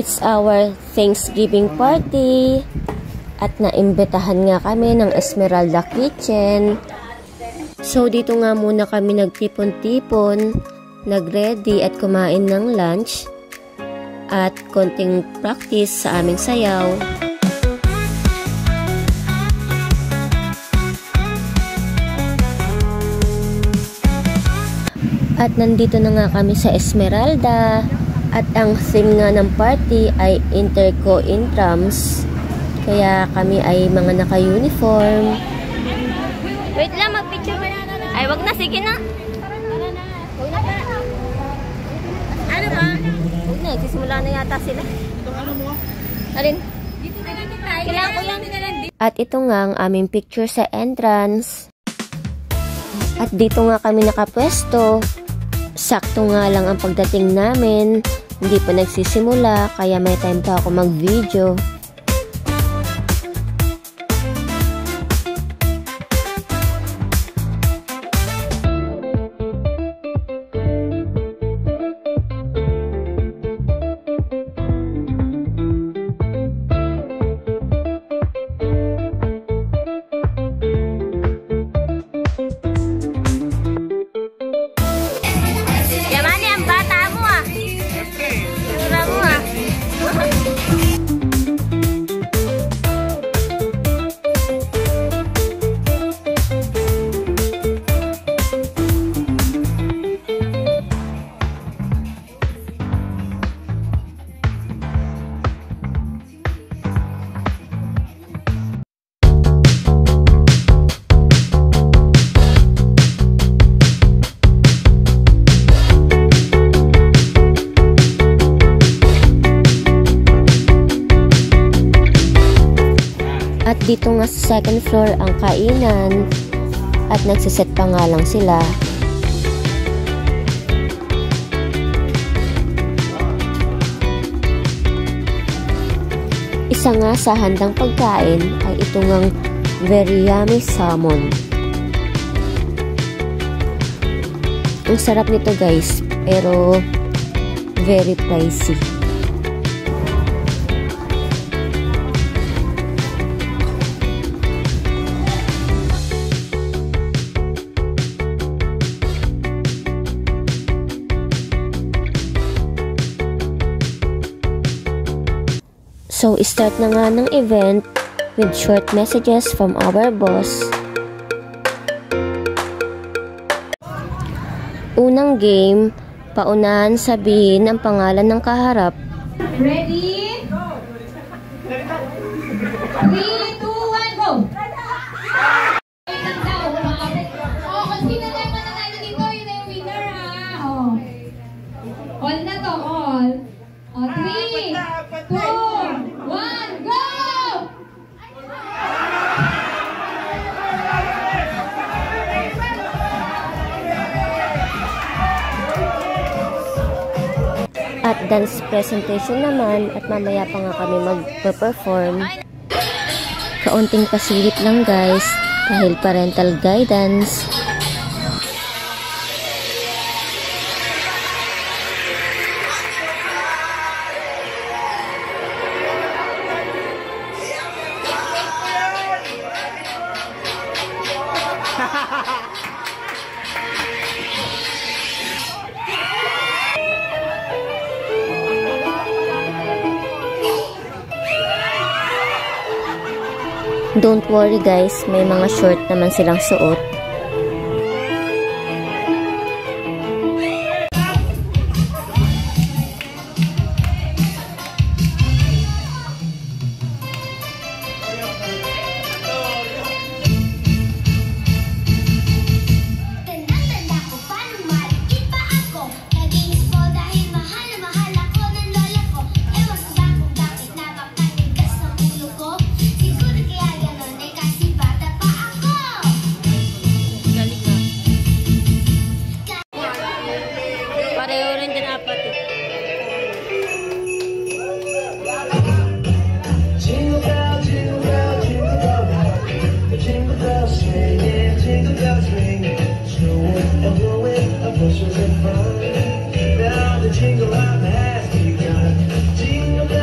It's our Thanksgiving party. At naimbitahan nga kami ng Esmeralda Kitchen. So dito nga muna kami nagtipon-tipon, nagready at kumain ng lunch. At konting practice sa aming sayaw. At nandito na nga kami sa Esmeralda. At ang theme nga ng party ay Interco Intrams. Kaya kami ay mga naka-uniform. Wait lang, mag-picture. Ay, wag na. Sige na. Wag na pa. Ano ba? Wag na. Nagsisimula na yata sila. Itong ano mo? Alin? Dito na lang tayo. Kailangan ko yan. At ito nga ang aming picture sa entrance. At dito nga kami nakapwesto. Sakto nga lang ang pagdating namin. Hindi pa nagsisimula, kaya may time pa ako mag-video. At dito nga sa second floor ang kainan at nagsiset pa nga lang sila. Isa nga sa handang pagkain ay ito ngang very yummy salmon. Ang sarap nito guys, pero very pricey. So, start na nga ng event with short messages from our boss. Unang game, paunahan sabihin ang pangalan ng kaharap. Ready? 3, 2, 1, go! Kung sino na yung mananalo dito, yun na yung winner ha. All na to, all. 3, 2, 1, go! At dance presentation naman at mamaya pa nga kami mag-perform. Kaunting pasilip lang guys dahil parental guidance. Don't worry guys, may mga short naman silang suot. Now the jingle I'm asking, jingle bells.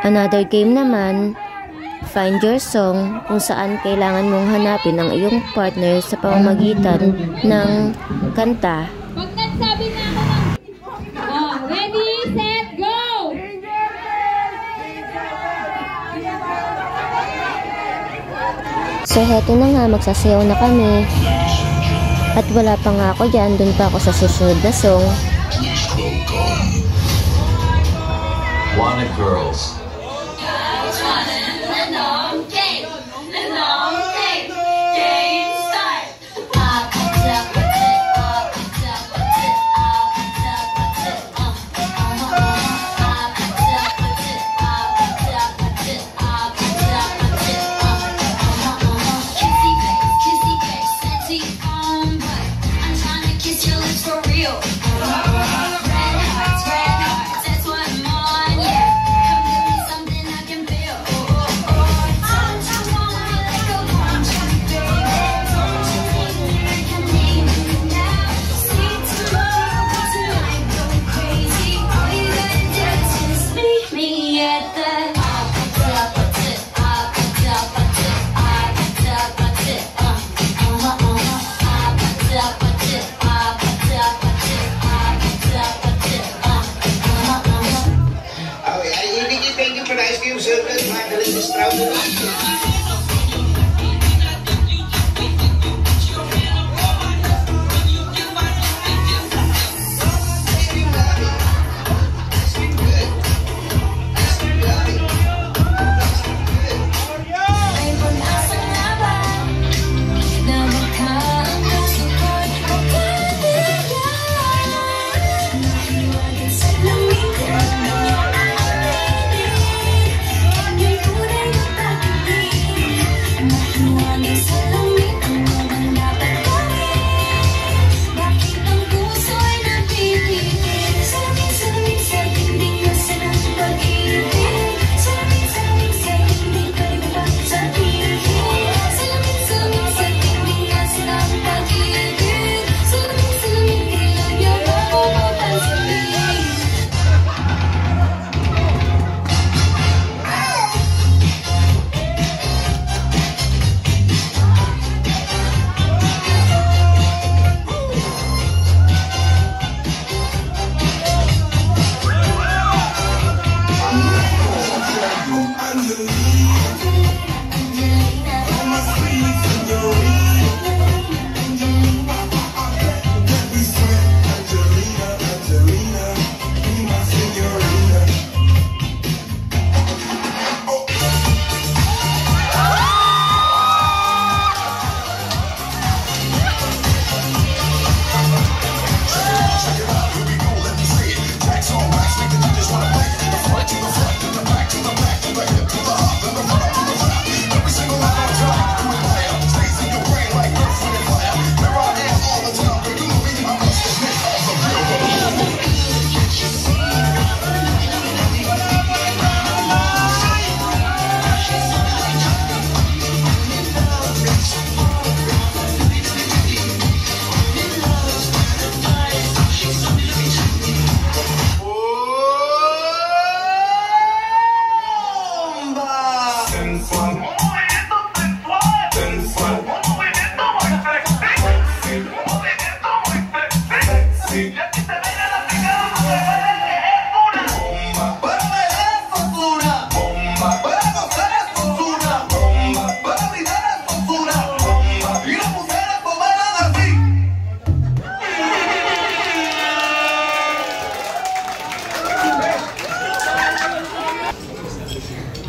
Another game naman, Find Your Song, kung saan kailangan mong hanapin ang iyong partner sa pamamagitan ng kanta. Pag nagsabi na ako ng... Oh, ready, set, go! So heto na nga, magsasayaw na kami. At wala pa nga ako dyan, dun pa ako sa susunod na song. Wanna girls.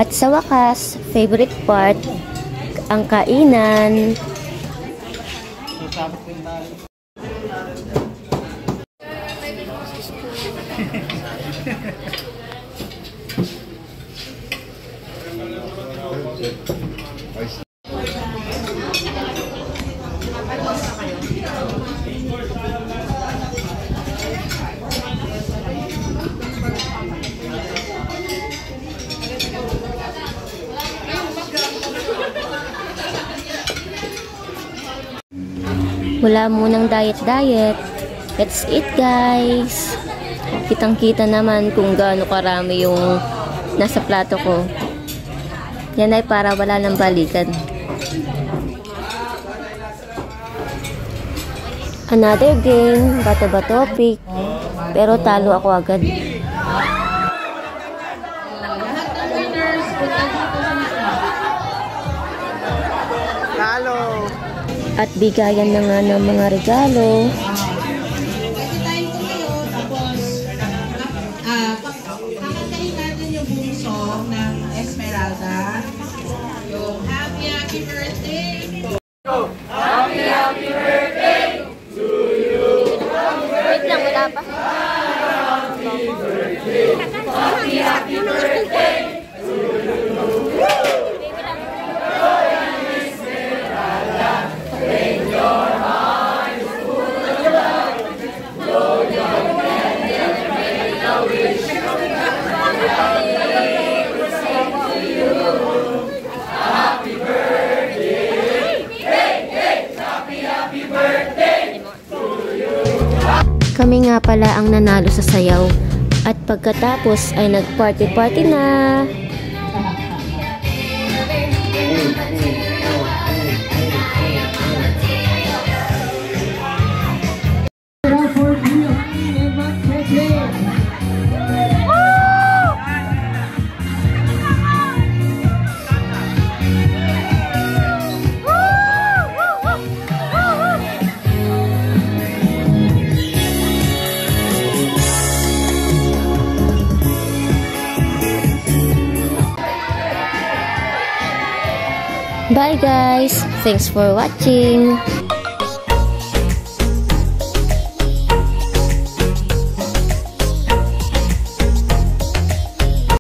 At sa wakas, favorite part, ang kainan. Wala munang diet-diet. Let's eat, guys. Kitang-kita naman kung gaano karami yung nasa plato ko. Yan ay para wala nang balikan. Another game, bato-bato pick. Pero talo ako agad. Talo. At bigayan na nga ng mga regalo. Kakantahin natin yung buong song ng Esmeralda. Yung Happy Birthday! Happy birthday to you. Wait lang, wala pa. Happy birthday to you. When your heart is full of love, blow your candle and make a wish. Happy birthday, happy birthday to you. Kami nga pala ang nanalo sa sayaw. At pagkatapos ay nag-party-party na. Bye guys! Thanks for watching!